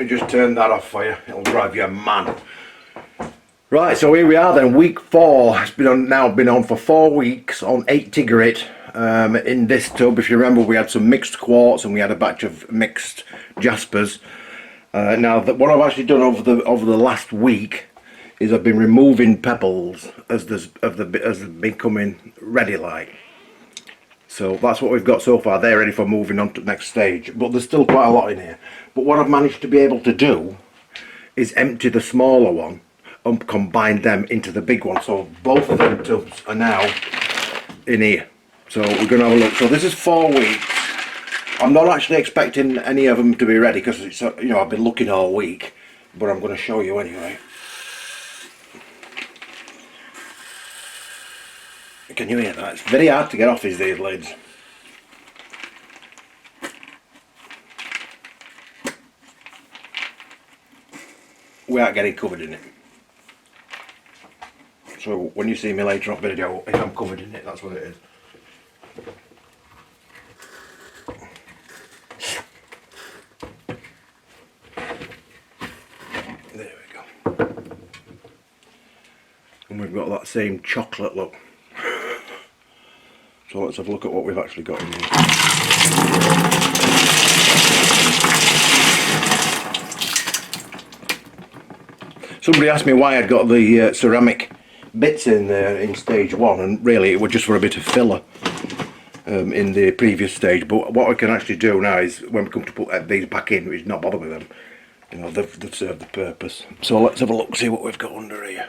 just turn that off for you. It'll drive you mad. Right, so here we are then, week 4. It's been on for 4 weeks on 80 grit. In this tub, if you remember, we had some mixed quartz and we had a batch of mixed Jaspers. Now, what I've actually done over the last week is I've been removing pebbles as they've been coming ready like. So that's what we've got so far. They're ready for moving on to the next stage, but there's still quite a lot in here. But what I've managed to be able to do is empty the smaller one and combine them into the big one. So both of them tubs are now in here. So we're going to have a look. So this is 4 weeks. I'm not actually expecting any of them to be ready because it's, you know, I've been looking all week, but I'm going to show you anyway. Can you hear that? It's very hard to get off these lids. We aren't getting covered in it. So when you see me later on video, if I'm covered in it, that's what it is. There we go. And we've got that same chocolate look. So let's have a look at what we've actually got in here. Somebody asked me why I'd got the ceramic bits in there in stage 1, and really it was just for a bit of filler in the previous stage. But what I can actually do now is, when we come to put these back in, is not bother with them. You know, they've served the purpose. So let's have a look, see what we've got under here.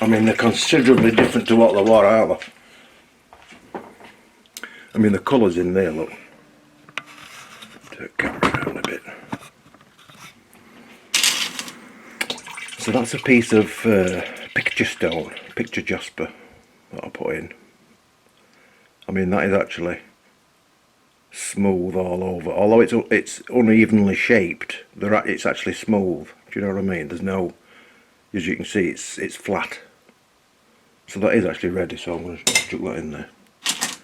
I mean, they're considerably different to what they were, aren't they? I mean, the colours in there, look. Turn the camera around a bit. So that's a piece of picture stone, picture jasper that I put in. I mean, that is actually smooth all over. Although it's unevenly shaped, it's actually smooth. Do you know what I mean? There's no, as you can see, it's flat. So that is actually ready, so I'm going to chuck that in there. It's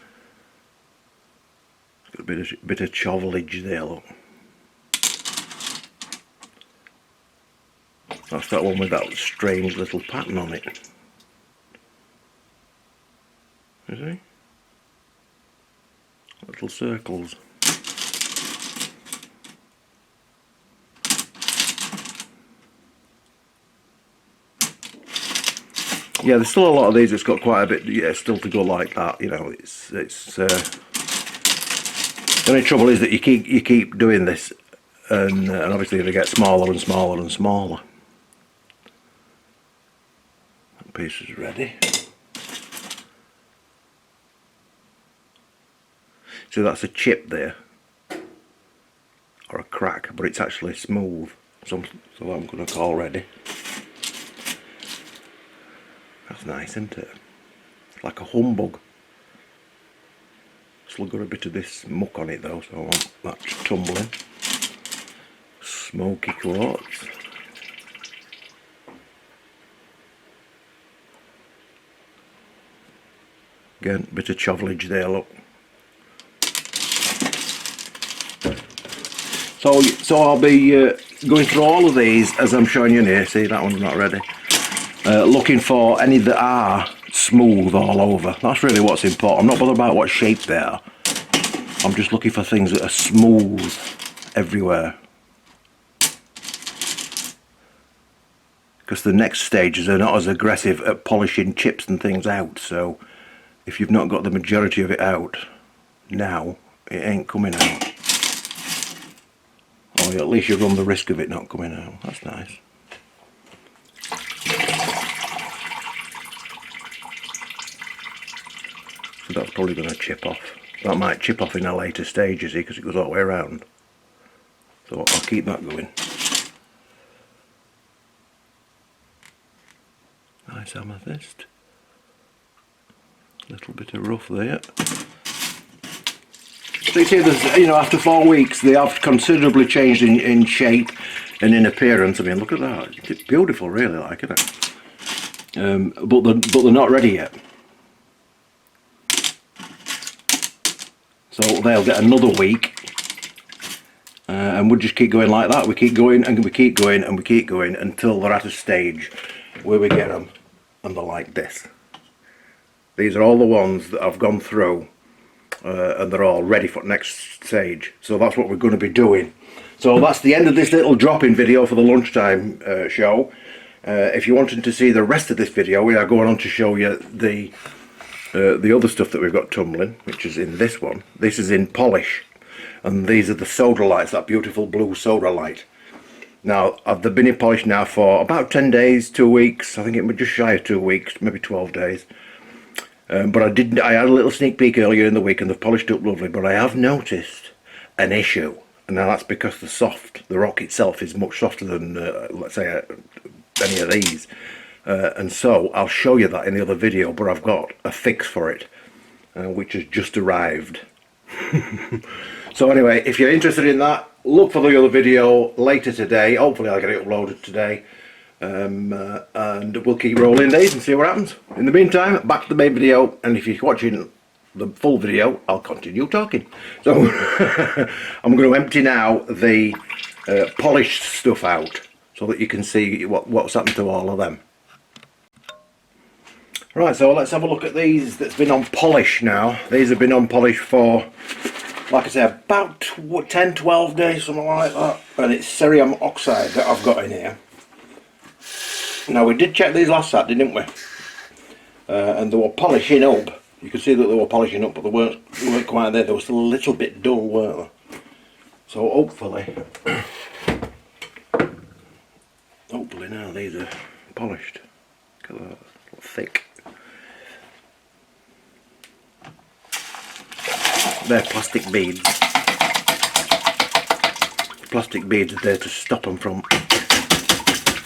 got a bit of chovolage there, look. That's that one with that strange little pattern on it. You see? Little circles. Yeah, there's still a lot of these that's got quite a bit, yeah, still to go like that. You know, it's the only trouble is that you keep doing this, and obviously they get smaller and smaller and smaller. That piece is ready. So that's a chip there, or a crack, but it's actually smooth. So I'm going to call ready. That's nice, isn't it? It's like a humbug. Still got a bit of this muck on it though, so I want that tumbling. Smoky quartz. Again, bit of chovolage there, look. So I'll be going through all of these as I'm showing you here. See, that one's not ready. Looking for any that are smooth all over. That's really what's important. I'm not bothered about what shape they are. I'm just looking for things that are smooth everywhere. Because the next stages are not as aggressive at polishing chips and things out. So if you've not got the majority of it out now, it ain't coming out. Or at least you run the risk of it not coming out. That's nice. So that's probably going to chip off. That might chip off in a later stage, you see, because it goes all the way around. So I'll keep that going. Nice amethyst. Little bit of rough there. So you see, there's, you know, after 4 weeks, they have considerably changed in shape and in appearance. I mean, look at that. It's beautiful, really, like, isn't it? But they're not ready yet. So they'll get another week. And we'll just keep going like that. We keep going and we keep going and we keep going until they're at a stage where we get them and they're like this. These are all the ones that I've gone through and they're all ready for the next stage. So that's what we're going to be doing. So that's the end of this little drop-in video for the lunchtime show. If you wanted to see the rest of this video, we are going on to show you the other stuff that we've got tumbling, which is in this one. This is in polish. And these are the Sodalites, that beautiful blue Sodalite. Now, they've been in polish now for about 10 days, 2 weeks. I think it was just shy of 2 weeks, maybe 12 days. But I had a little sneak peek earlier in the week and they've polished up lovely. But I have noticed an issue. And now that's because the rock itself is much softer than, let's say, any of these. And so, I'll show you that in the other video. But I've got a fix for it, which has just arrived. So anyway, if you're interested in that, look for the other video later today. Hopefully I'll get it uploaded today. And we'll keep rolling these and see what happens. In the meantime, back to the main video. And if you're watching the full video, I'll continue talking. So I'm going to empty now the polished stuff out so that you can see what's happened to all of them. Right, so let's have a look at these that's been on polish now. These have been on polish for, like I say, about 10-12 days, something like that. And it's cerium oxide that I've got in here. Now, we did check these last set, didn't we? And they were polishing up. You could see that they were polishing up, but they weren't quite there. They were still a little bit dull, weren't they? So hopefully now these are polished. Look at that, thick. They're plastic beads. Plastic beads are there to stop them from,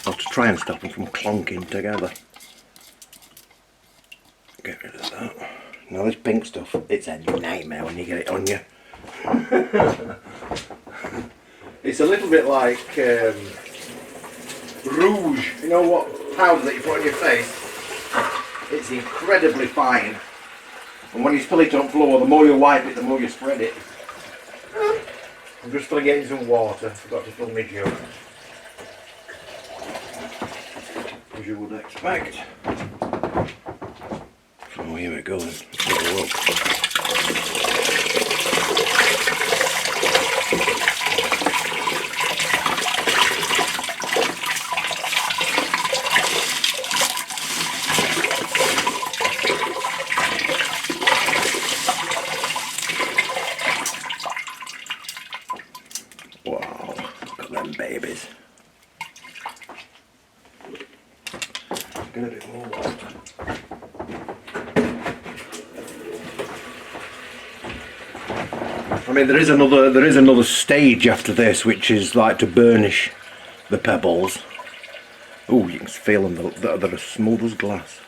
or to try and stop them from clonking together. Get rid of that. Now this pink stuff, it's a nightmare when you get it on you. It's a little bit like rouge. You know what powder that you put on your face? It's incredibly fine. And when you spill it on the floor, the more you wipe it, the more you spread it. I'm just filling it in some water. Forgot to fill my jug. As you would expect. So here we go then. Let's have a look. Wow, look at them babies. Get a bit more water. I mean, there is another stage after this, which is like to burnish the pebbles. Oh, you can feel them; they're as smooth as glass.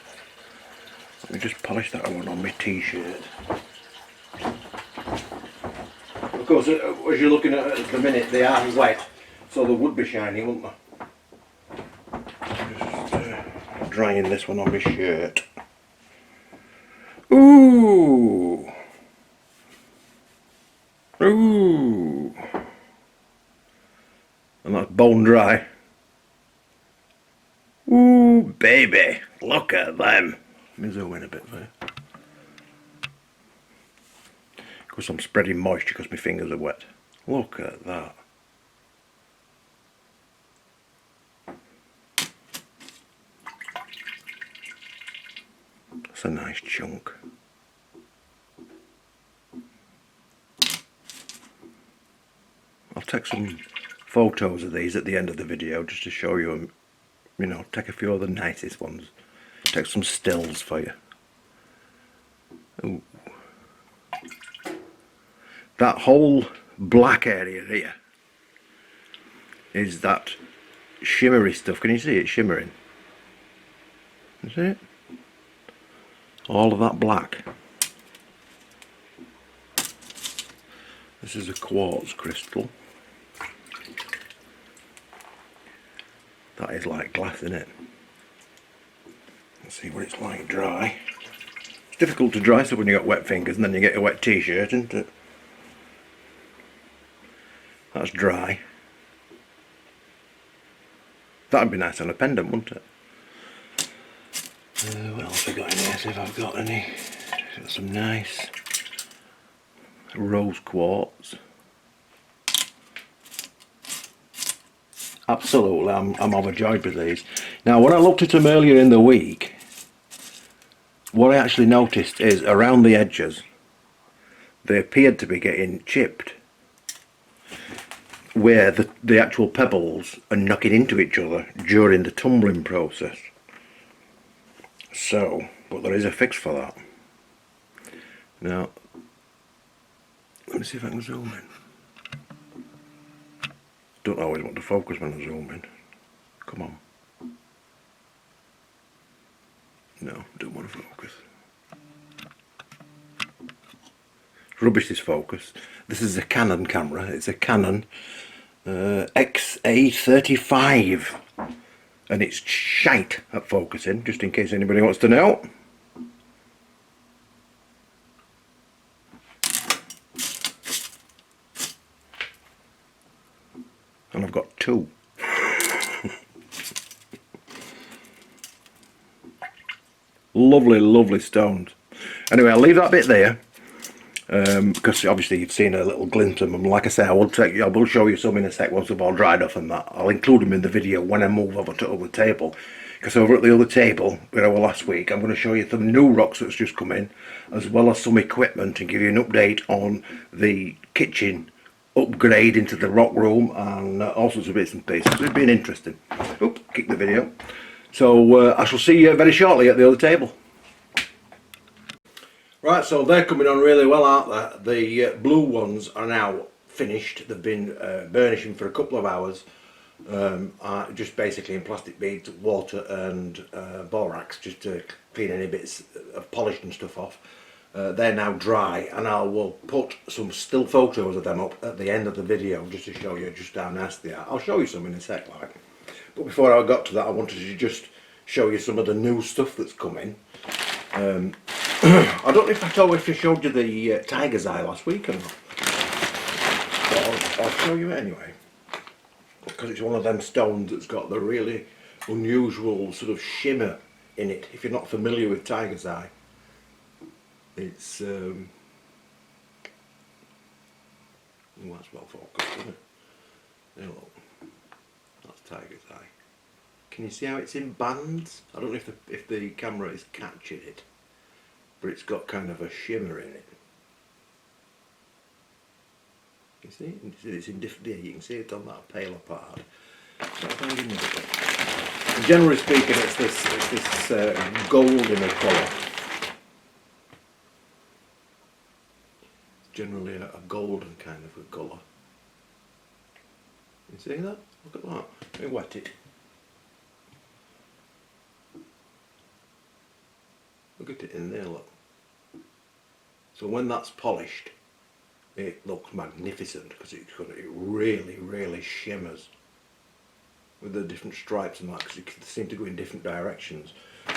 Let me just polish that one on my t-shirt. Of course, as you're looking at the minute, they are wet, so they would be shiny, wouldn't they? Just drying this one on my shirt. Ooh! Ooh! And that's bone dry. Ooh, baby! Look at them! Let me zoom in a bit there. Because I'm spreading moisture because my fingers are wet. Look at that. That's a nice chunk. I'll take some photos of these at the end of the video just to show you them. You know, take a few of the nicest ones. Take some stills for you. Ooh. That whole black area here is that shimmery stuff. Can you see it shimmering? You see it? All of that black. This is a quartz crystal. That is like glass, isn't it? Let's see what it's like dry. It's difficult to dry stuff when you got wet fingers, and then you get a wet t-shirt, isn't it? That's dry. That'd be nice on a pendant, wouldn't it? What else have I got in here? See if I've got any. Got some nice rose quartz. Absolutely, I'm overjoyed with these. Now, when I looked at them earlier in the week, what I actually noticed is around the edges, they appeared to be getting chipped, where the actual pebbles are knocking into each other during the tumbling process. So, but there is a fix for that. Now, let me see if I can zoom in. Don't always want to focus when I zoom in. Come on. No, don't want to focus. Rubbish this focus. This is a Canon camera. It's a Canon XA35. And it's shite at focusing, just in case anybody wants to know. And I've got two. Lovely, lovely stones. Anyway, I'll leave that bit there, because obviously you've seen a little glint of them. Like I say, I will show you some in a sec once they've all dried off and that. I'll include them in the video when I move over to the other table. Because over at the other table, where I was last week, I'm going to show you some new rocks that's just come in, as well as some equipment, and give you an update on the kitchen upgrade into the rock room and all sorts of bits and pieces. It's been interesting. Oops, kick the video. So I shall see you very shortly at the other table. Right, so they're coming on really well, aren't they? The blue ones are now finished. They've been burnishing for a couple of hours, just basically in plastic beads, water and borax, just to clean any bits of polish and stuff off. They're now dry, and I will put some still photos of them up at the end of the video just to show you just how nice they are. I'll show you some in a sec, like. But before I got to that, I wanted to just show you some of the new stuff that's coming. I don't know if I showed you the tiger's eye last week or not. But I'll show you it anyway, because it's one of them stones that's got the really unusual sort of shimmer in it. If you're not familiar with tiger's eye, it's oh, that's well focused, isn't it? There, look. That's tiger's eye. Can you see how it's in bands? I don't know if the camera is catching it, but it's got kind of a shimmer in it. You see? It's in different. Yeah, you can see it on that paler part. And generally speaking, it's this gold in a colour. Generally a golden kind of a colour. You see that? Look at that. Let me wet it. Look at it in there, look. So when that's polished, it looks magnificent, because it really, really shimmers with the different stripes and that, because it seem to go in different directions.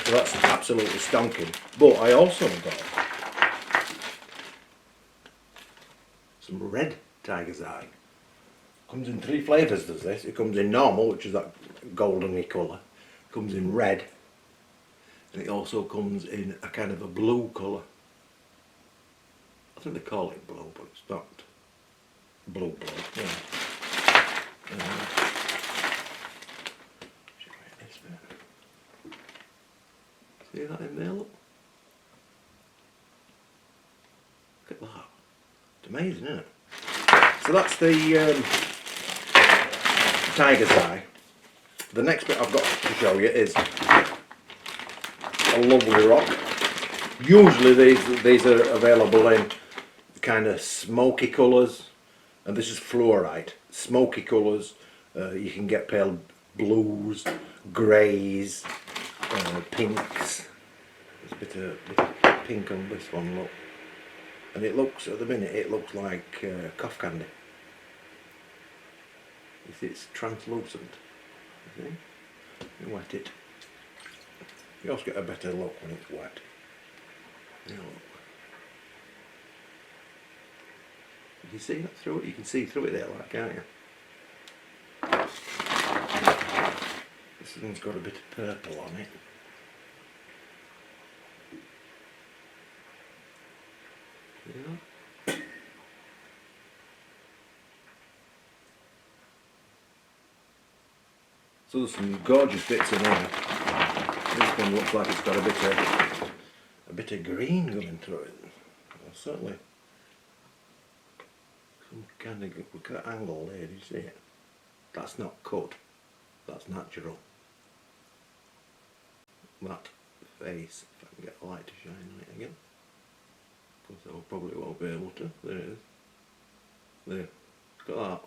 So that's absolutely stonking. But I also got some red tiger's eye. Comes in 3 flavours, does this. It comes in normal, which is that goldeny colour. Comes in red. And it also comes in a kind of a blue colour. I think they call it blue, but it's not blue. Yeah. See that in there, look? Look at that. It's amazing, isn't it? So that's the tiger's eye. The next bit I've got to show you is a lovely rock. Usually these are available in kind of smoky colours, and this is fluorite. Smoky colours. You can get pale blues, greys, pinks. There's a bit of pink on this one, look. And it looks, at the minute, it looks like cough candy. You see, it's translucent. You see? You wet it. You also get a better look when it's wet. You know, you see that through it? You can see through it there, like, can't you? This one's got a bit of purple on it. Yeah. So there's some gorgeous bits in here. This one looks like it's got a bit of green going through it. Well, certainly some kind of, look at that angle there, do you see it? That's not cut, that's natural. That face, if I can get the light to shine on it again. Because I probably won't be able to. There it is. There. Look at that.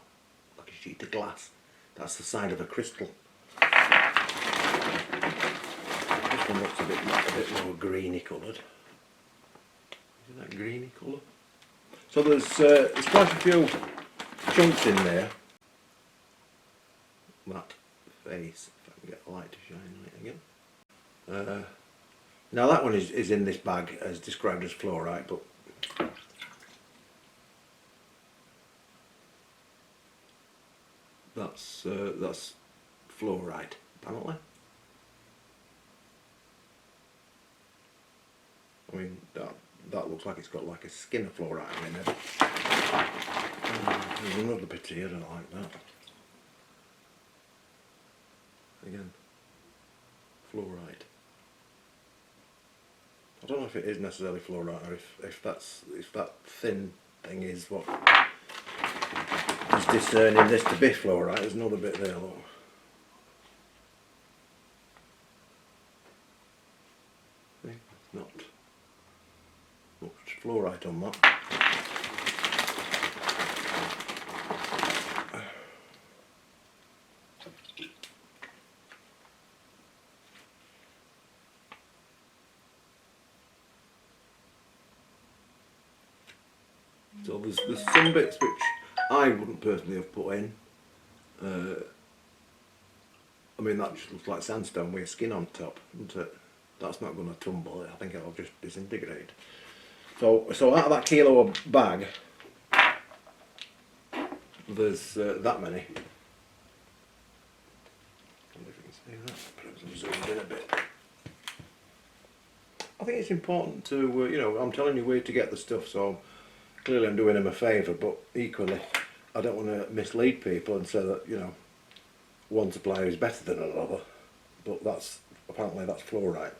Like a sheet of glass. That's the side of a crystal. This one looks a bit more greeny coloured. Isn't that greeny colour? So there's quite a few chunks in there. That face, if I can get the light to shine on it again. Now that one is in this bag as described as fluorite, but that's fluorite apparently. I mean that looks like it's got like a skin of fluorite in it. There's another bit here, I don't like that. Again, fluorite. I don't know if it is necessarily fluorite or if that thin thing is what is discerning this to be fluorite. There's another bit there, look. See, it's not much fluorite on that. So there's some bits which I wouldn't personally have put in. I mean that just looks like sandstone with a skin on top, isn't it? That's not going to tumble. I think it'll just disintegrate. So out of that kilo bag, there's that many. I wonder if you can see that. Perhaps I've zoomed in a bit. I think it's important to, you know, I'm telling you where to get the stuff, so clearly I'm doing them a favour, but equally I don't want to mislead people and say that, you know, one supplier is better than another, but apparently that's fluorite.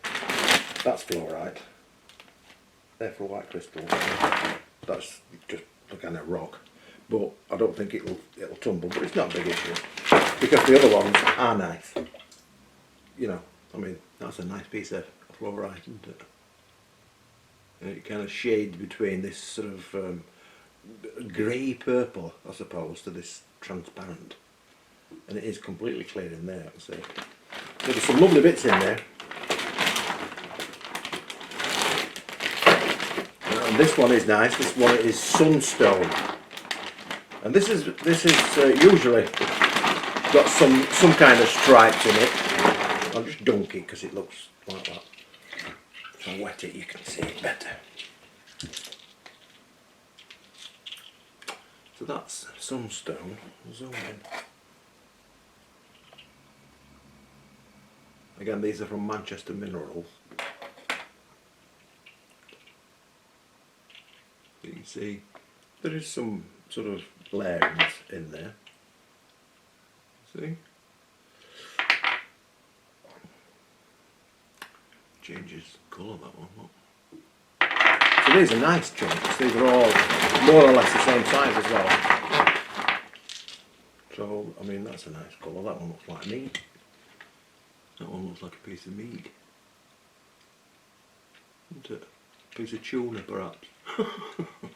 That's fluorite. They're for white crystal. That's just a kind of rock, but I don't think it'll tumble, but it's not a big issue because the other ones are nice. You know, I mean, that's a nice piece of fluorite, isn't it? It kind of shades between this sort of grey purple, I suppose, to this transparent, and it is completely clear in there. I can see. So there's some lovely bits in there, and this one is nice. This one is Sunstone, and this is usually got some kind of stripes in it. I'll just dunk it because it looks like that. If I wet it, you can see it better. So that's Sunstone. Zoom in. Again, these are from Manchester Minerals. You can see there is some sort of layerings in there. See? Changes colour, that one, look. So these are nice chunks. These are all more or less the same size as well. So, I mean, that's a nice colour. That one looks like meat. That one looks like a piece of meat. Isn't it? A piece of tuna, perhaps. A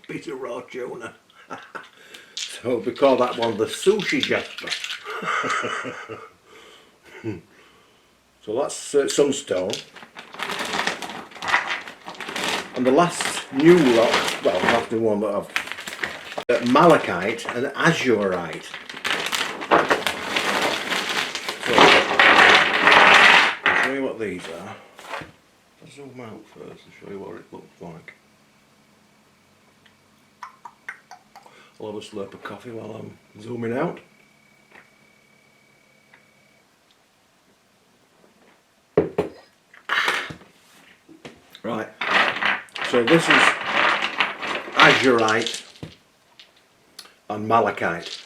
piece of raw tuna. So we call that one the sushi Jasper. So that's Sunstone. And the last new lot, well that's the one that I've, Malachite and Azurite. So, I'll show you what these are. I'll zoom out first and show you what it looks like. I'll have a slurp of coffee while I'm zooming out. Right, so this is Azurite and Malachite.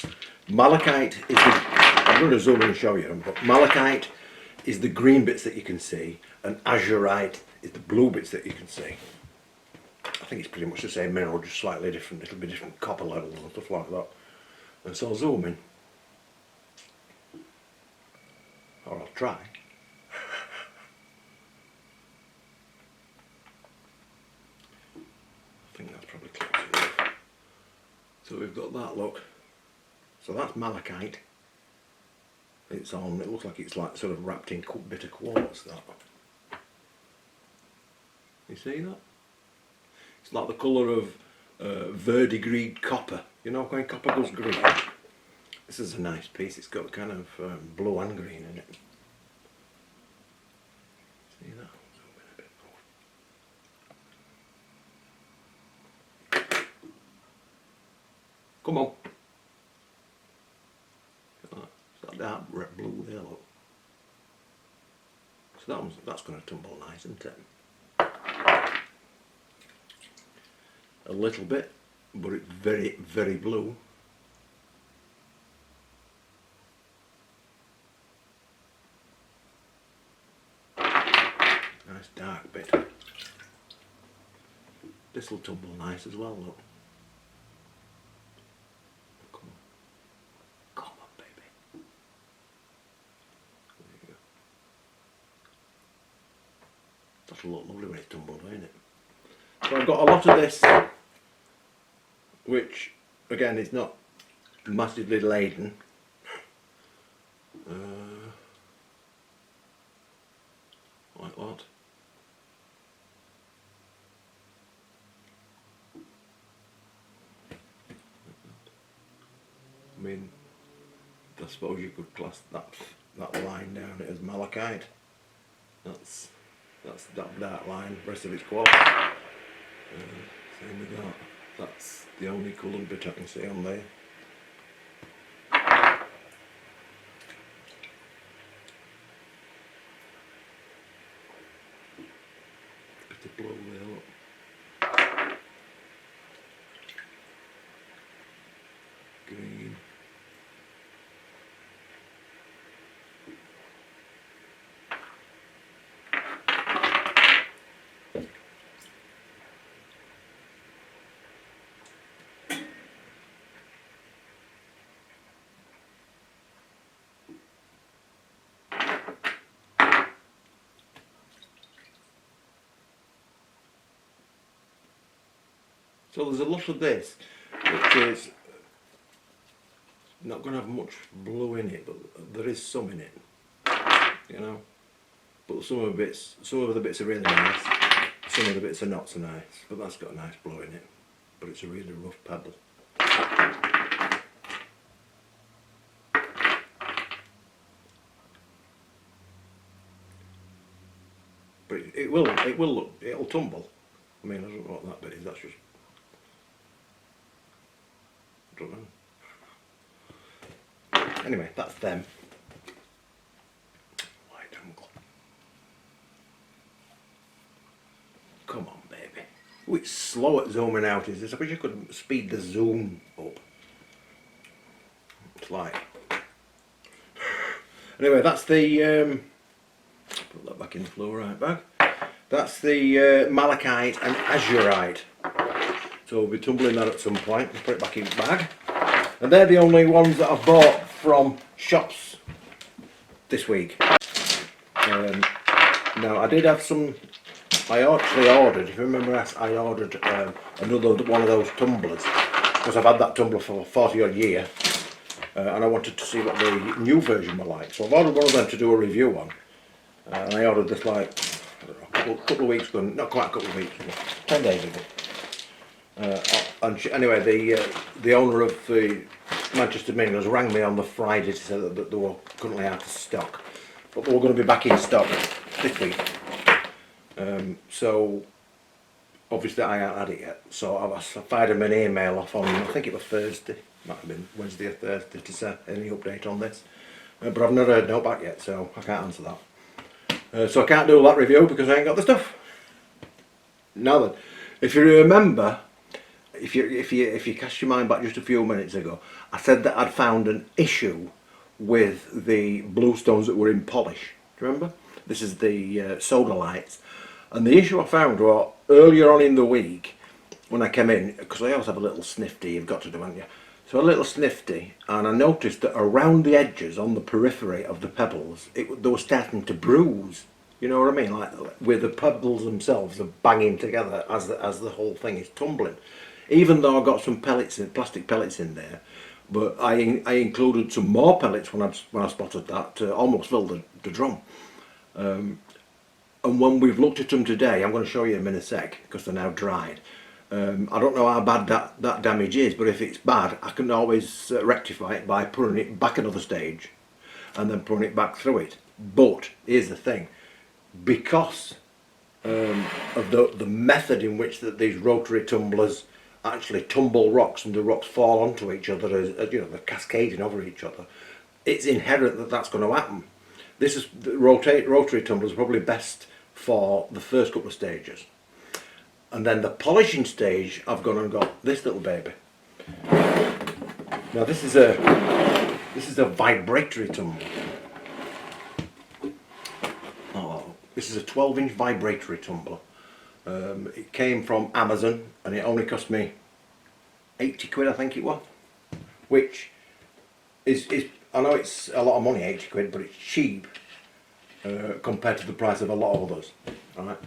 Malachite is I'm going to zoom in and show you them, but Malachite is the green bits that you can see, and Azurite is the blue bits that you can see. I think it's pretty much the same mineral, just slightly different. It'll be different copper levels and stuff like that. And so I'll zoom in, or I'll try. I think that's probably close enough. So we've got that look. So that's Malachite. It's on. It looks like it's like sort of wrapped in bit of quartz. That. You see that? It's like the colour of verdigris copper. You know when copper goes green? This is a nice piece. It's got kind of blue and green in it. See that? Zoom in a bit more. Come on. It's that dark red blue there, look. So that's going to tumble nice, isn't it? A little bit, but it's very, very blue. Nice dark bit. This will tumble nice as well, look. Come on. Come on, baby. There you go. That'll look lovely when it's tumbled, won't it? So I've got a lot of this, which again is not massively laden. Like that. I mean, I suppose you could class that line down as malachite. That's that dark line. The rest of it's quartz. Same with that. That's the only coloured bit I can see on there. Bit of blue there, look. Green. So there's a lot of this, which is not going to have much blue in it, but there is some in it, you know. But some of the bits are really nice, some of the bits are not so nice, but that's got a nice blue in it. But it's a really rough pebble. But it'll tumble. I mean, I don't know what that bit is. That's just. I don't know. Anyway, that's them. Wide angle. Come on, baby. Oh, it's slow at zooming out, is this? I wish you could speed the zoom up. It's like. Anyway, that's the. Put that back in the Fluorite bag. That's the Malachite and Azurite. So we'll be tumbling that at some point and put it back in the bag. And they're the only ones that I've bought from shops this week. Now I did have some, I actually ordered, if you remember, I ordered another one of those tumblers, because I've had that tumbler for 40 odd years, and I wanted to see what the new version were like. So I've ordered one of them to do a review on, and I ordered this like, I don't know, a couple of weeks ago, not quite a couple of weeks ago, 10 days ago. Anyway, the owner of the Manchester Minerals rang me on the Friday to say that they were currently out of stock, but they were going to be back in stock this week. So obviously I haven't had it yet, so I fired him an email off on, I think it was Thursday, might have been Wednesday or Thursday, to say any update on this, but I've not heard no back yet, so I can't answer that. So I can't do that review because I ain't got the stuff. Now then, if you remember, if you cast your mind back just a few minutes ago, I said that I'd found an issue with the bluestones that were in polish. Do you remember? This is the Sodalites, and the issue I found was earlier on in the week when I came in, because I always have a little snifty. You've got to do, haven't you? So a little snifty, and I noticed that around the edges, on the periphery of the pebbles, they were starting to bruise. You know what I mean? Like where the pebbles themselves are banging together as the whole thing is tumbling. Even though I got some pellets, plastic pellets in there, but I included some more pellets when I spotted that to almost fill the drum. And when we've looked at them today, I'm going to show you them in a sec because they're now dried. I don't know how bad that damage is, but if it's bad, I can always rectify it by putting it back another stage and then putting it back through it. But here's the thing, because of the method in which these rotary tumblers actually tumble rocks and the rocks fall onto each other, as you know, they're cascading over each other, it's inherent that that's going to happen. This is the rotary tumblers are probably best for the first couple of stages, and then the polishing stage I've gone and got this little baby. Now this is a vibratory tumbler. This is a 12-inch vibratory tumbler. It came from Amazon and it only cost me 80 quid, I think it was, which is I know it's a lot of money, 80 quid, but it's cheap compared to the price of a lot of others. Alright,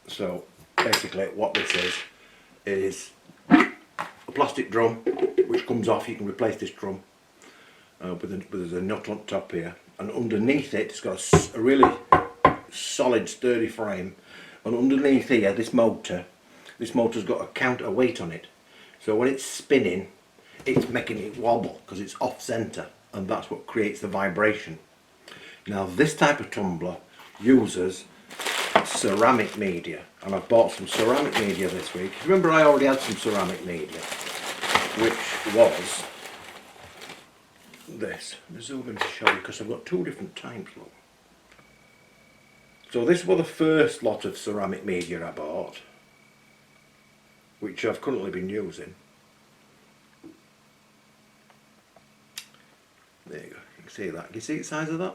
so basically what this is a plastic drum which comes off. You can replace this drum with a nut on top here, and underneath it it's got a really solid sturdy frame, and underneath here this motor's got a counterweight on it, so when it's spinning it's making it wobble because it's off center, and that's what creates the vibration. Now this type of tumbler uses ceramic media, and I've bought some ceramic media this week. Remember I already had some ceramic media, which was this. Let me zoom in to show you because I've got two different types. Look. So this was the first lot of ceramic media I bought, which I've currently been using. There you go, you can see that. Can you see the size of that?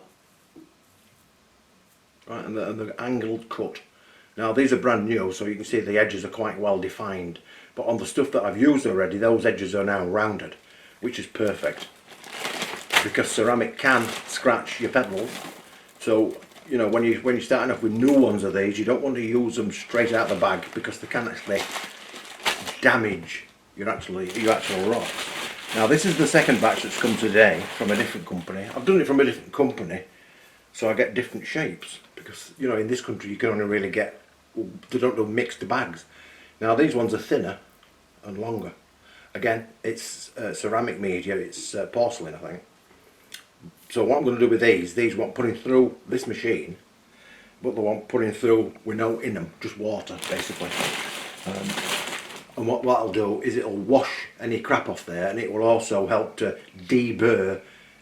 Right, and the angled cut. Now these are brand new, so you can see the edges are quite well defined, but on the stuff that I've used already, those edges are now rounded, which is perfect, because ceramic can scratch your pebbles. So you know, when you're starting off with new ones of these, you don't want to use them straight out the bag because they can actually damage your actual rocks. Now this is the second batch that's come today from a different company. I've done it from a different company, so I get different shapes, because you know in this country you can only really get, they don't do mixed bags. Now these ones are thinner and longer. Again, it's ceramic media, it's porcelain I think. So what I'm going to do with these want putting through this machine, but they want putting through with no in them, just water basically. And what that'll do is it'll wash any crap off there, and it will also help to deburr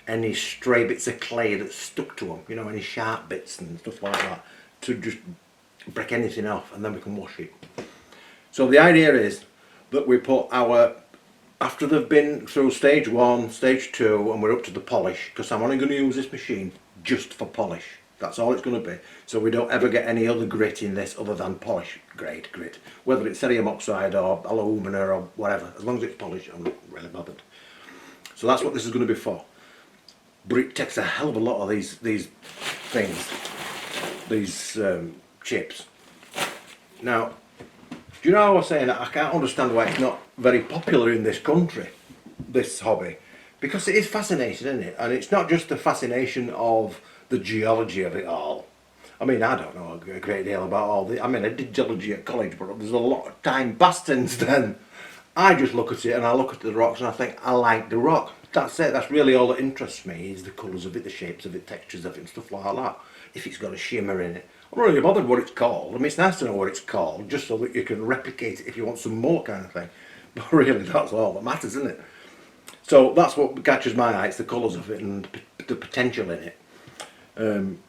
any stray bits of clay that's stuck to them, you know, any sharp bits and stuff like that, to just break anything off, and then we can wash it. So the idea is that we put our, after they've been through stage 1, stage 2, and we're up to the polish, because I'm only going to use this machine just for polish. That's all it's going to be. So we don't ever get any other grit in this other than polish grade grit. Whether it's cerium oxide or alumina or whatever, as long as it's polished, I'm not really bothered. So that's what this is going to be for. But it takes a hell of a lot of these things, these chips. Now, do you know how I was saying that I can't understand why it's not very popular in this country, this hobby? Because it is fascinating, isn't it? And it's not just the fascination of the geology of it all, I mean, I don't know a great deal about all the. I mean, I did geology at college, but there's a lot of time passed since then. I just look at it and I look at the rocks and I think I like the rock. That's it. That's really all that interests me is the colours of it, the shapes of it, textures of it, and stuff like that. If it's got a shimmer in it, I'm not really bothered what it's called. I mean, it's nice to know what it's called, just so that you can replicate it if you want some more kind of thing. But really, that's all that matters, isn't it? So that's what catches my eye. It's the colours of it and the potential in it.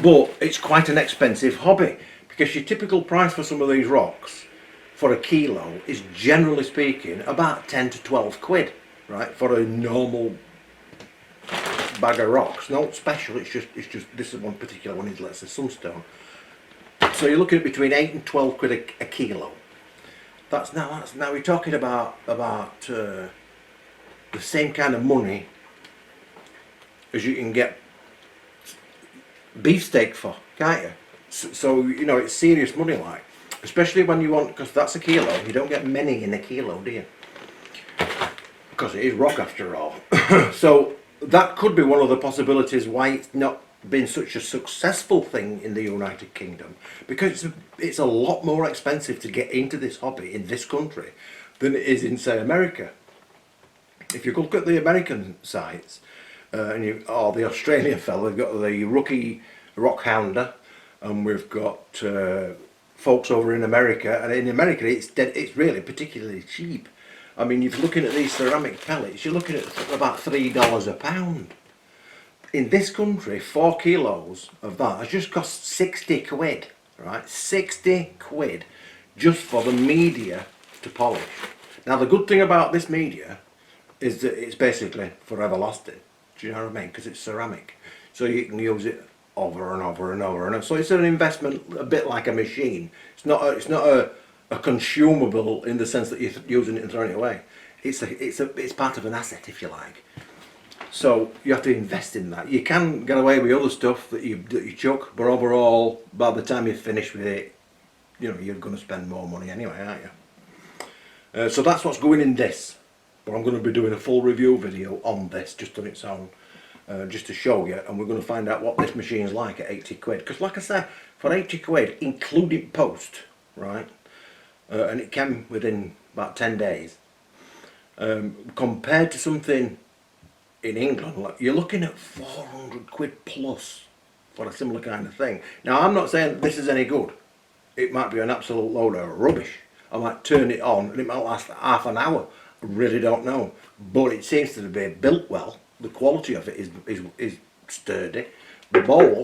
But it's quite an expensive hobby because your typical price for some of these rocks for a kilo is generally speaking about 10 to 12 quid, right, for a normal bag of rocks. Not special, it's just this is one particular one is, let's say, Sunstone. So you're looking at between 8 and 12 quid a kilo. That's now we're talking about the same kind of money as you can get beefsteak for, can't you? So you know, it's serious money, like, especially when you want, because that's a kilo. You don't get many in a kilo, do you? Because it is rock after all. So that could be one of the possibilities why it's not been such a successful thing in the United Kingdom, because it's a lot more expensive to get into this hobby in this country than it is in, say, America. If you look at the American sites, or the Australian fella, we've got the rookie rock hounder, and we've got folks over in America, and in America it's really particularly cheap. I mean, if you're looking at these ceramic pellets, you're looking at about $3 a pound. In this country, 4 kilos of that has just cost 60 quid, right? 60 quid just for the media to polish. Now, the good thing about this media is that it's basically for everlasting. Do you know what I mean? Because it's ceramic, so you can use it over and over and over and over. So it's an investment, a bit like a machine. It's not a consumable in the sense that you're using it and throwing it away. It's part of an asset, if you like. So you have to invest in that. You can get away with other stuff that you chuck, but overall, by the time you're finished with it, you know, you're going to spend more money anyway, aren't you? So that's what's going in this. But I'm going to be doing a full review video on this, just on its own, just to show you, and we're going to find out what this machine's like at 80 quid. Because like I said, for 80 quid, including post, right, and it came within about 10 days, compared to something in England, like, you're looking at 400 quid plus for a similar kind of thing. Now, I'm not saying this is any good. It might be an absolute load of rubbish. I might turn it on and it might last half an hour. I really don't know, but it seems to be built well. The quality of it is sturdy. The bowl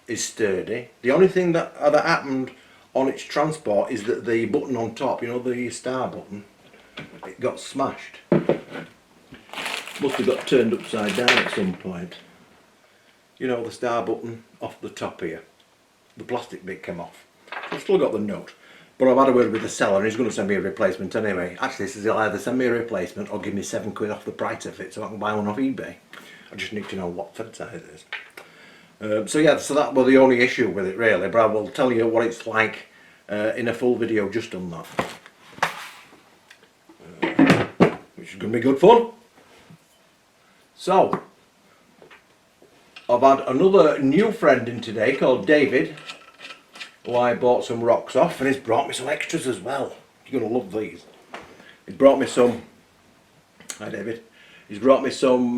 is sturdy. The only thing that happened on its transport is that the button on top, you know, the star button, it got smashed. Must have got turned upside down at some point. You know, the star button off the top here. The plastic bit came off. I've still got the note. But I've had a word with the seller and he's going to send me a replacement anyway. Actually, he says he'll either send me a replacement or give me 7 quid off the price of it so I can buy one off eBay. I just need to know what thread size it is. So yeah, so that was the only issue with it really, but I will tell you what it's like in a full video just on that. Which is going to be good fun. So, I've had another new friend in today called David, who I bought some rocks off, and he's brought me some extras as well. You're going to love these. He's brought me some, hi David, he's brought me some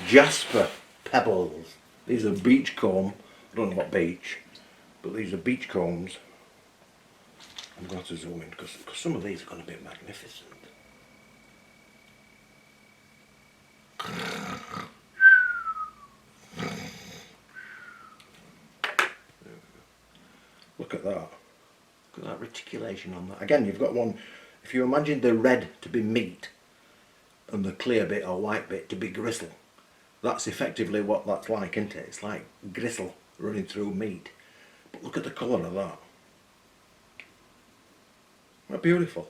Jasper pebbles. These are beach comb, I don't know what beach, but these are beach combs. I'm going to zoom in because some of these are going to be magnificent. Look at that. Look at that reticulation on that. Again, you've got one, if you imagine the red to be meat and the clear bit or white bit to be gristle, that's effectively what that's like, isn't it? It's like gristle running through meat. But look at the colour of that. How beautiful.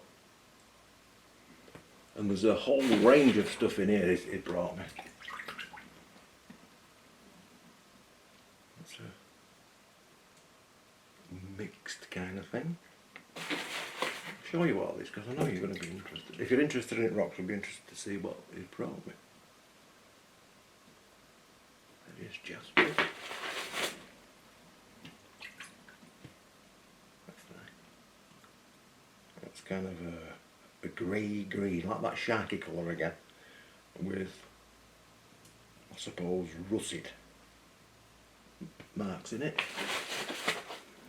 And there's a whole range of stuff in here it brought me. It's a mixed kind of thing. I'll show you all this because I know you're going to be interested. If you're interested in rocks, you'll be interested to see what it brought me. There is Jaspers. kind of a grey green, like that sharky colour again, with, I suppose, russet marks in it.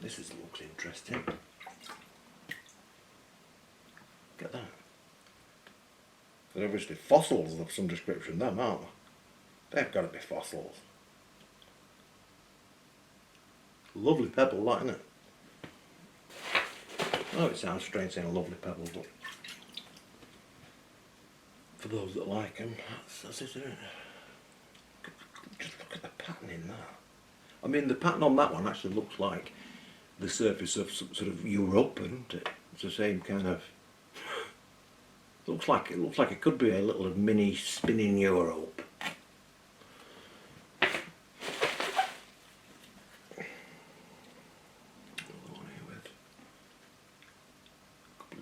Looks interesting. Look at that. They're obviously fossils of some description, them, aren't they? They've got to be fossils. Lovely pebble, that, isn't it? Oh, it sounds strange saying a lovely pebble, but for those that like them, that's it, isn't it? Just look at the pattern in that. I mean, the pattern on that one actually looks like the surface of some sort of Europe, isn't it? It's the same kind of. It looks like it could be a little mini spinning Europe.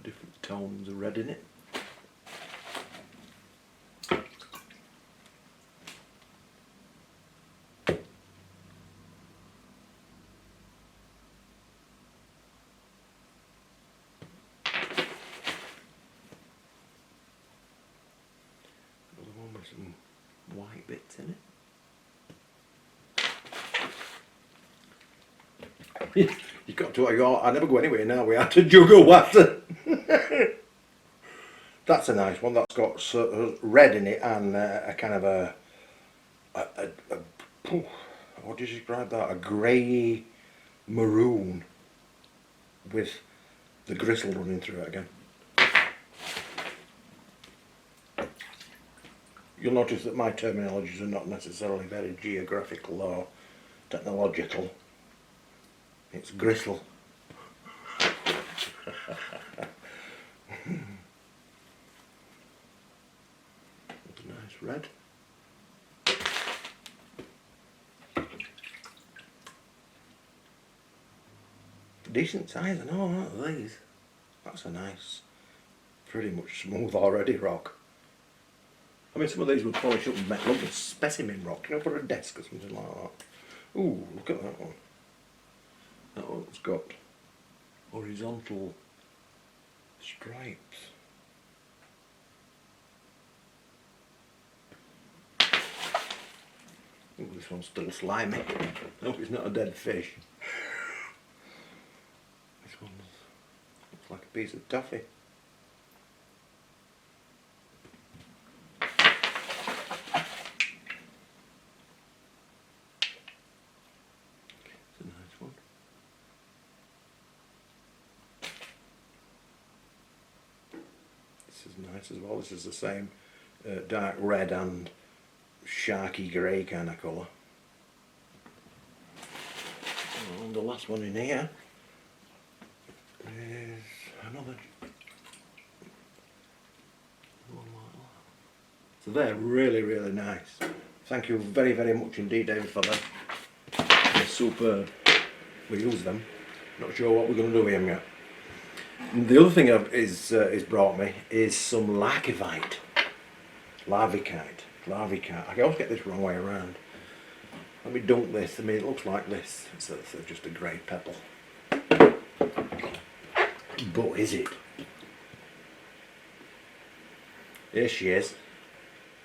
Different tones of red in it. Another one with some white bits in it. You got to, I never go anywhere now, we have to juggle water. That's a nice one, that's got sort of red in it and a kind of a what do you describe that? A grey maroon with the gristle running through it again. You'll notice that my terminologies are not necessarily very geographical or technological. It's gristle. Nice red. Decent size, I know, aren't these? That's a nice, pretty much smooth already rock. I mean, some of these would polish up and make lovely specimen rock, you know, for a desk or something like that. Ooh, look at that one. That one's got horizontal stripes. Ooh, this one's still slimy. I hope it's not a dead fish. This one looks like a piece of toffee. It's a nice one. This is nice as well. This is the same dark red and sharky grey kind of colour. And the last one in here is another one like that. So they're really, really nice. Thank you very, very much indeed, David, for them. They're superb. We use them. Not sure what we're going to do with them yet. And the other thing is brought me is some larvicite. I always get this wrong way around. Let me dunk this. I mean, it looks like this instead of just a grey pebble. But is it? Here she is.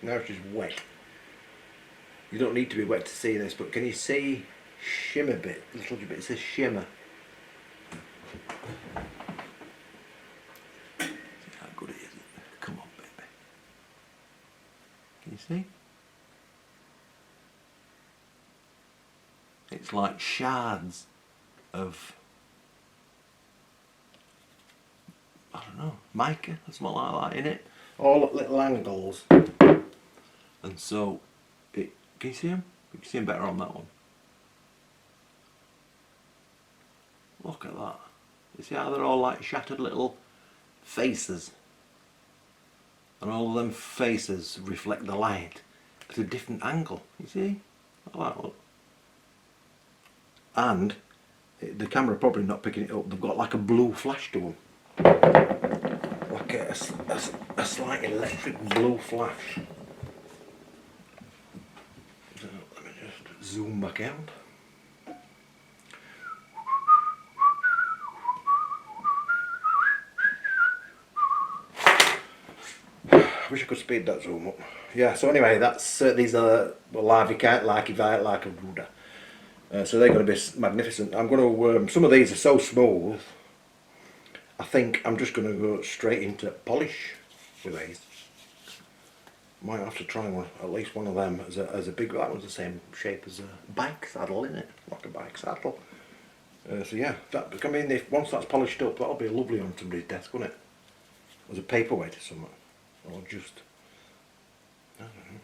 Now she's wet. You don't need to be wet to see this, but can you see shimmer bit? Little bits of shimmer. See how good it is? Come on, baby. Can you see? It's like shards of, I don't know, mica or something like that in it. All at little angles. And so, can you see them? You can see them better on that one. Look at that. You see how they're all like shattered little faces? And all of them faces reflect the light at a different angle. You see? Like that, look. And the camera probably not picking it up. They've got like a blue flash to them, like a slight electric blue flash. So let me just zoom back out. I wish I could speed that zoom up. Yeah, so anyway, that's these are Larvicite, Larchivite, Larcharuda. So they're going to be magnificent. I'm going to, some of these are so smooth, I think I'm just going to go straight into polish with these. Might have to try one, at least one of them as a big, that one's the same shape as a bike saddle, isn't it? Like a bike saddle. So yeah, that, I mean, if once that's polished up, that'll be lovely on somebody's desk, wouldn't it? As a paperweight or something. Or just, I don't know.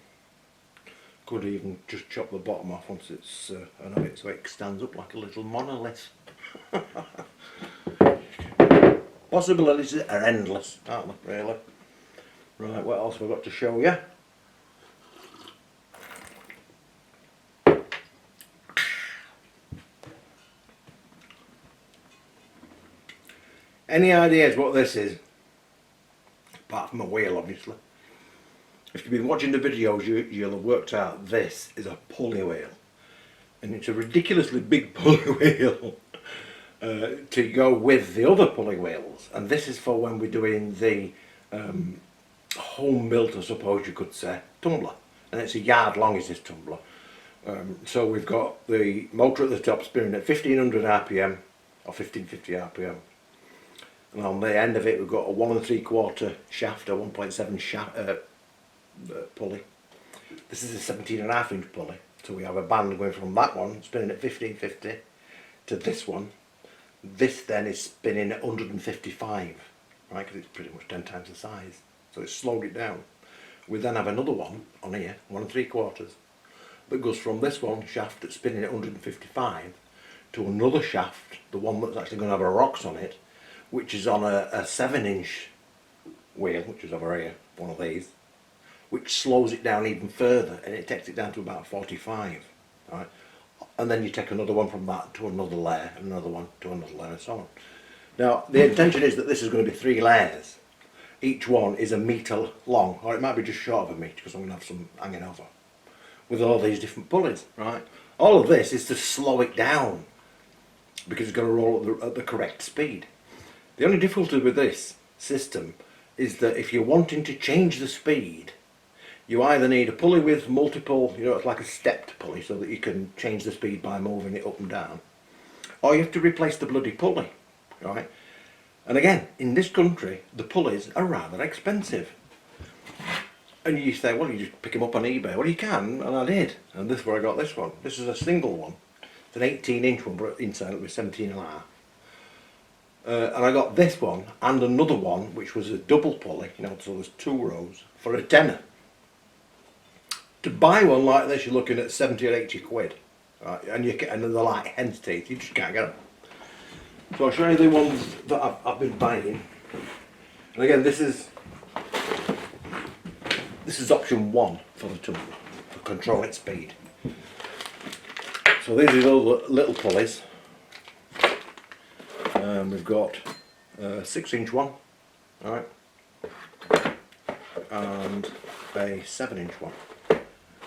Could even just chop the bottom off once it's an of it so it stands up like a little monolith. Possibilities are endless, aren't they, really? Right, what else have I got to show you? Any ideas what this is? Apart from a wheel, obviously. If you've been watching the videos, you'll have worked out this is a pulley wheel. And it's a ridiculously big pulley wheel to go with the other pulley wheels. And this is for when we're doing the home-built, I suppose you could say, tumbler. And it's a yard long is this tumbler. So we've got the motor at the top spinning at 1500 RPM or 1550 RPM. And on the end of it we've got a 1 3/4 shaft, a 1.7 shaft pulley. This is a 17.5 inch pulley. So we have a band going from that one spinning at 1550 to this one. This then is spinning at 155, right, because it's pretty much 10 times the size. So it's slowed it down. We then have another one on here, 1 3/4, that goes from this one shaft that's spinning at 155 to another shaft, the one that's actually going to have a rocks on it, which is on a 7-inch wheel, which is over here, one of these, which slows it down even further, and it takes it down to about 45, right? And then you take another one from that to another layer, and another one to another layer, and so on. Now, the intention is that this is going to be 3 layers. Each one is a metre long, or it might be just short of a metre, because I'm going to have some hanging over, with all these different pulleys, right? All of this is to slow it down, because it's going to roll at the correct speed. The only difficulty with this system is that if you're wanting to change the speed, you either need a pulley with multiple, you know, it's like a stepped pulley so that you can change the speed by moving it up and down, or you have to replace the bloody pulley, right? And again, in this country, the pulleys are rather expensive. And you say, well, you just pick them up on eBay. Well, you can, and I did. And this is where I got this one. This is a single one. It's an 18-inch one, but inside it was 17.5. And I got this one and another one which was a double pulley, you know, so there's 2 rows for a tenner. To buy one like this you're looking at 70 or 80 quid, right? And they're like hen's teeth, you just can't get them. So I'll show you the ones that I've been buying. And again, this is option 1 for the tumbler, for controlling speed. So these are all the little pulleys. We've got a 6-inch one, alright, and a 7-inch one,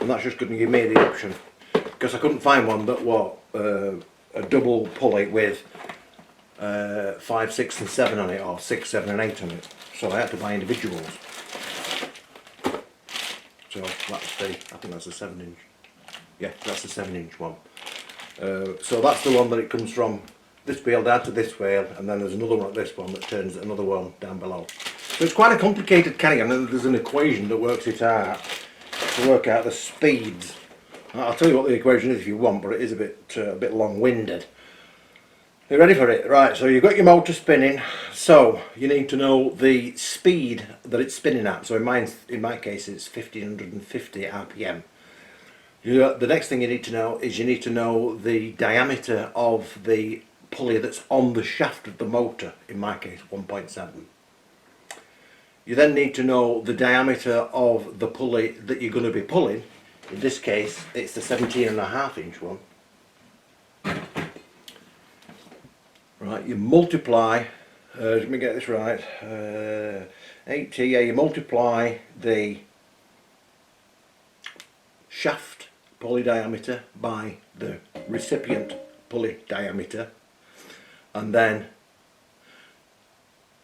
and that's just going to give me the option, because I couldn't find one that was a double pulley with 5, 6 and 7 on it, or 6, 7 and 8 on it, so I had to buy individuals. So that's the, I think that's a 7-inch, yeah, that's a 7-inch one. So that's the one that it comes from, this wheel down to this wheel, and then there's another one at this one that turns another one down below. So it's quite a complicated carry, and then there's an equation that works it out to work out the speeds. I'll tell you what the equation is if you want, but it is a bit long-winded. You ready for it? Right, so you've got your motor spinning, so you need to know the speed that it's spinning at. So in my case it's 1550 RPM. The next thing you need to know is you need to know the diameter of the pulley that's on the shaft of the motor, in my case 1.7. You then need to know the diameter of the pulley that you're going to be pulling. In this case it's the 17.5 inch one. Right, you multiply, let me get this right, 80, yeah, you multiply the shaft pulley diameter by the recipient pulley diameter, and then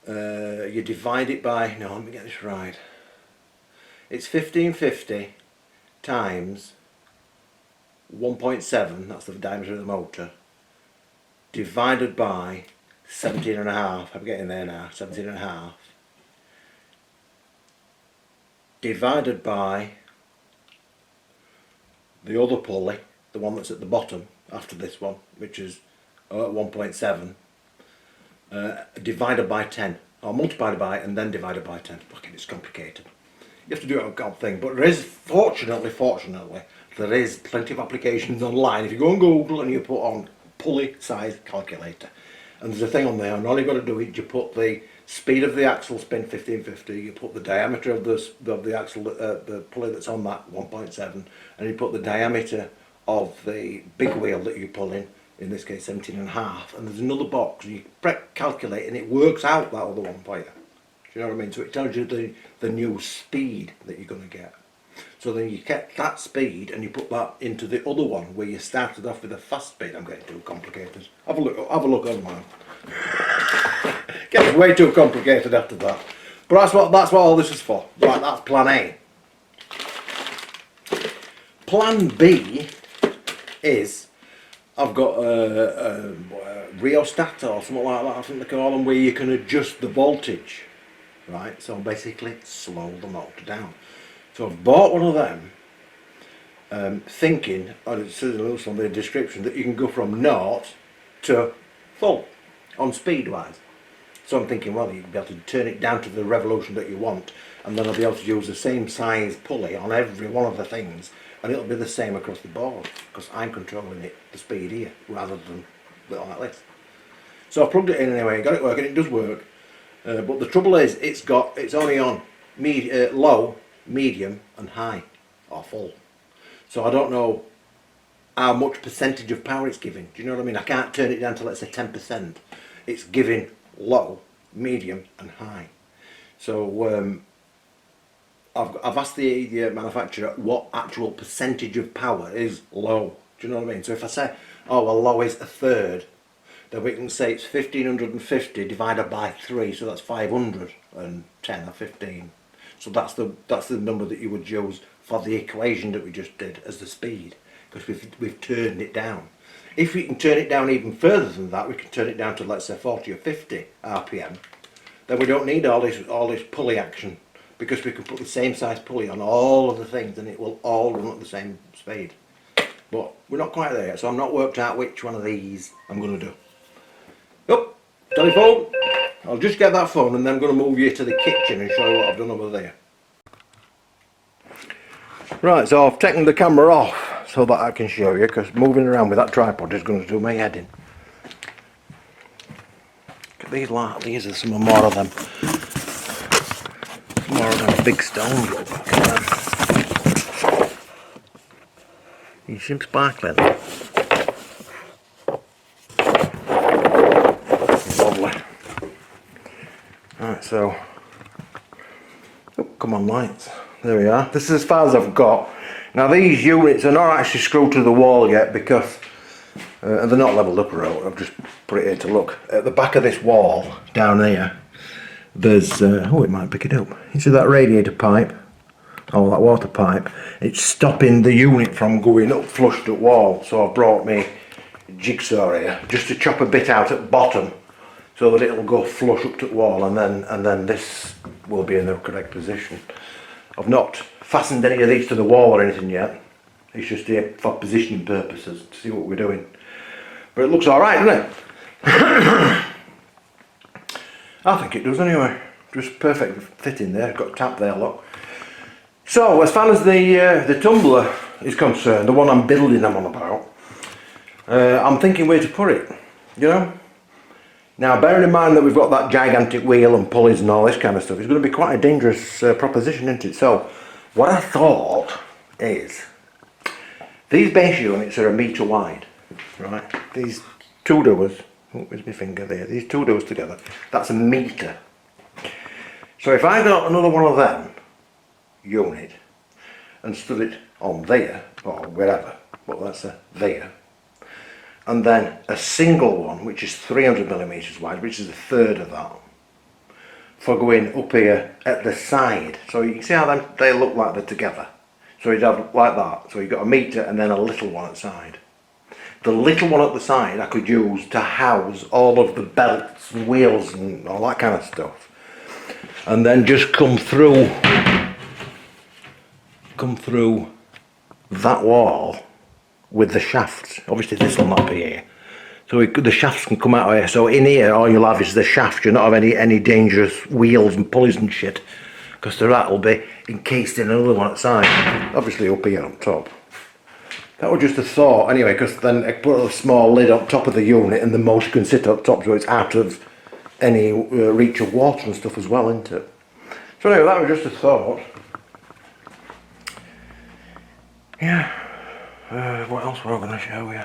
you divide it by, no, let me get this right, It's 1550 times 1.7, that's the diameter of the motor, divided by 17.5, I'm getting there now, 17.5, divided by the other pulley, the one that's at the bottom after this one, which is 1.7, divided by 10, or multiplied by and then divided by 10. Fucking, it's complicated. You have to do it on a god thing, but there is, fortunately, there is plenty of applications online. If you go on Google and you put on pulley size calculator, and there's a thing on there, and all you've got to do is you put the speed of the axle spin 1550, you put the diameter of the axle, the pulley that's on that 1.7, and you put the diameter of the big wheel that you're pulling, in this case 17.5, and there's another box, and you calculate, and it works out that other one for you. Do you know what I mean? So it tells you the new speed that you're going to get. So then you get that speed and you put that into the other one where you started off with a fast speed. I'm getting too complicated. Have a look online. Gets way too complicated after that. But that's what all this is for. Right, that's plan A. Plan B is I've got a rheostat or something like that, I think they call them, where you can adjust the voltage. Right, so basically slow the motor down. So I've bought one of them, thinking, and it says also on the description, that you can go from 0 to full on speed wise. So I'm thinking, well, you'll be able to turn it down to the revolution that you want, and then I'll be able to use the same size pulley on every one of the things, and it'll be the same across the board, because I'm controlling it, the speed here, rather than like this. So I plugged it in anyway, got it working, it does work. But the trouble is, it's only on low, medium and high, or full. So I don't know how much percentage of power it's giving. Do you know what I mean? I can't turn it down to, let's say, 10%. It's giving low, medium and high. So I've asked the manufacturer what actual percentage of power is low. Do you know what I mean? So if I say, oh well, low is a third, then we can say it's 1550 divided by 3, so that's 510 or 15. So that's the number that you would use for the equation that we just did as the speed, because we've turned it down. If we can turn it down even further than that, we can turn it down to, let's say, 40 or 50 RPM. Then we don't need all this pulley action, because we can put the same size pulley on all of the things and it will all run at the same speed. But we're not quite there yet, so I've not worked out which one of these I'm going to do. Oh, telephone. I'll just get that phone and then I'm going to move you to the kitchen and show you what I've done over there. Right, so I've taken the camera off so that I can show you, because moving around with that tripod is going to do my head in. Look at these lights, these are some more of them. Some more of them big stones. Look at them. You seem sparkling. Lovely. Right, so, oh, come on lights, there we are. This is as far as I've got. Now these units are not actually screwed to the wall yet, because they're not levelled up or out. I've just put it here to look. At the back of this wall, down here, there's, oh, it might pick it up. You see that radiator pipe? Oh, that water pipe. It's stopping the unit from going up flush to the wall. So I've brought me jigsaw here, just to chop a bit out at the bottom, so that it'll go flush up to the wall, and then this will be in the correct position. I've not fastened any of these to the wall or anything yet. It's just here for positioning purposes, to see what we're doing. But it looks alright, doesn't it? I think it does anyway. Just perfect fit in there. Got a tap there, look. So as far as the tumbler is concerned, the one I'm building them on about, I'm thinking where to put it, you know. Now, bearing in mind that we've got that gigantic wheel and pulleys and all this kind of stuff, it's going to be quite a dangerous proposition, isn't it? So, what I thought is, these base units are 1 metre wide, right? These two doors, oh, where's my finger there? These two doors together, that's 1 metre. So if I got another one of them unit and stood it on there, or wherever, but that's a there, and then a single one which is 300mm wide, which is a third of that, for going up here at the side. So you can see how they look like they're together. So you'd have like that. So you've got a meter and then a little one at the side. The little one at the side I could use to house all of the belts and wheels and all that kind of stuff. And then just come through that wall with the shafts. Obviously this will not be here. So the shafts can come out of here. So in here all you'll have is the shaft. You'll not have any dangerous wheels and pulleys and shit. Because the rat will be encased in another one at the side. Obviously up here on top. That was just a thought anyway, because then I put a small lid on top of the unit and the motor can sit up top so it's out of any reach of water and stuff as well, isn't it? So anyway, that was just a thought. Yeah. What else were I going to show you?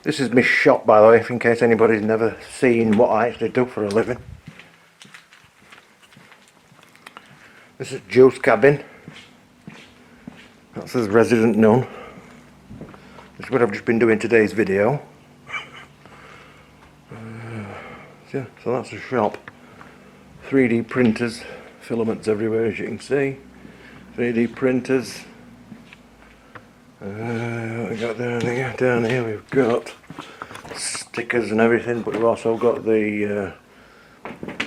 This is my shop, by the way, in case anybody's never seen what I actually do for a living. This is Juice Cabin. That says Resident None. This is what I've just been doing today's video. Yeah, so that's a shop. 3D printers, filaments everywhere as you can see. 3D printers. What we got down here we've got stickers and everything, but we've also got the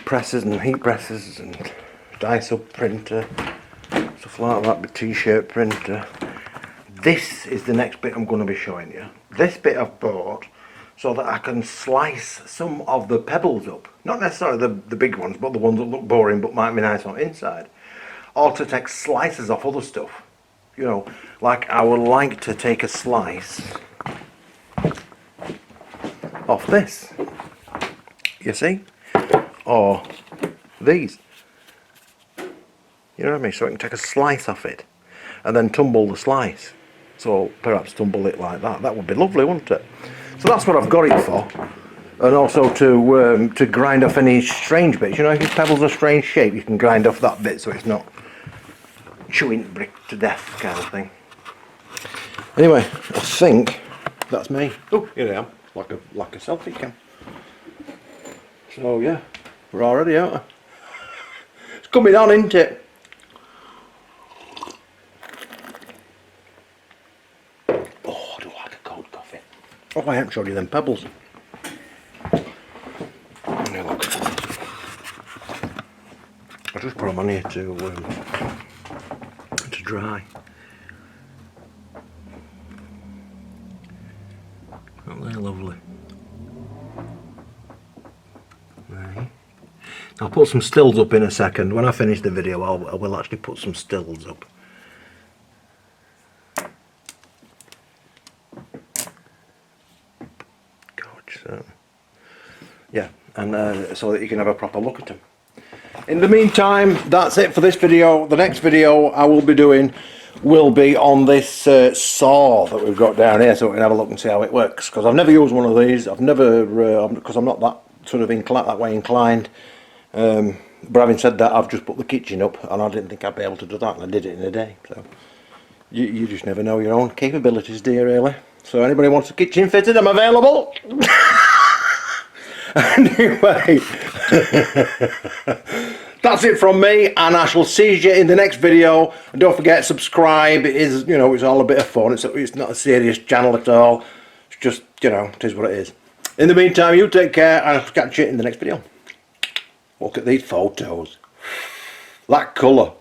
presses and heat presses and dye-sub printer, stuff like that, the t-shirt printer. This is the next bit I'm going to be showing you. This bit I've bought so that I can slice some of the pebbles up. Not necessarily the big ones, but the ones that look boring but might be nice on the inside. Or to take slices off other stuff. You know, like I would like to take a slice off this. You see? Or these. You know what I mean? So I can take a slice off it and then tumble the slice. So perhaps tumble it like that. That would be lovely, wouldn't it? So that's what I've got it for. And also to grind off any strange bits. You know, if your pebbles are strange shape, you can grind off that bit so it's not chewing brick to death kind of thing. Anyway, I think that's me. Oh, here I am, like a selfie cam. So yeah, we're already out. It's coming on, isn't it? Oh, I do like a cold coffee. Oh, I haven't showed you them pebbles. Yeah, look. I just put them on here to dry. Aren't they lovely? Right. I'll put some stills up in a second. When I finish the video, I will actually put some stills up. Gosh, so yeah, and so that you can have a proper look at them. In the meantime, that's it for this video. The next video I will be doing will be on this saw that we've got down here, so we can have a look and see how it works. Because I've never used one of these. I've never, because I'm not that sort of that way inclined. But having said that, I've just put the kitchen up, and I didn't think I'd be able to do that, and I did it in a day. So you just never know your own capabilities, do you, really? So anybody wants a kitchen fitted, I'm available. Anyway, that's it from me, and I shall see you in the next video. And don't forget, subscribe. It is, you know, it's all a bit of fun. It's not a serious channel at all. It's just, you know, it is what it is. In the meantime, you take care, and I'll catch you in the next video. Look at these photos. That colour.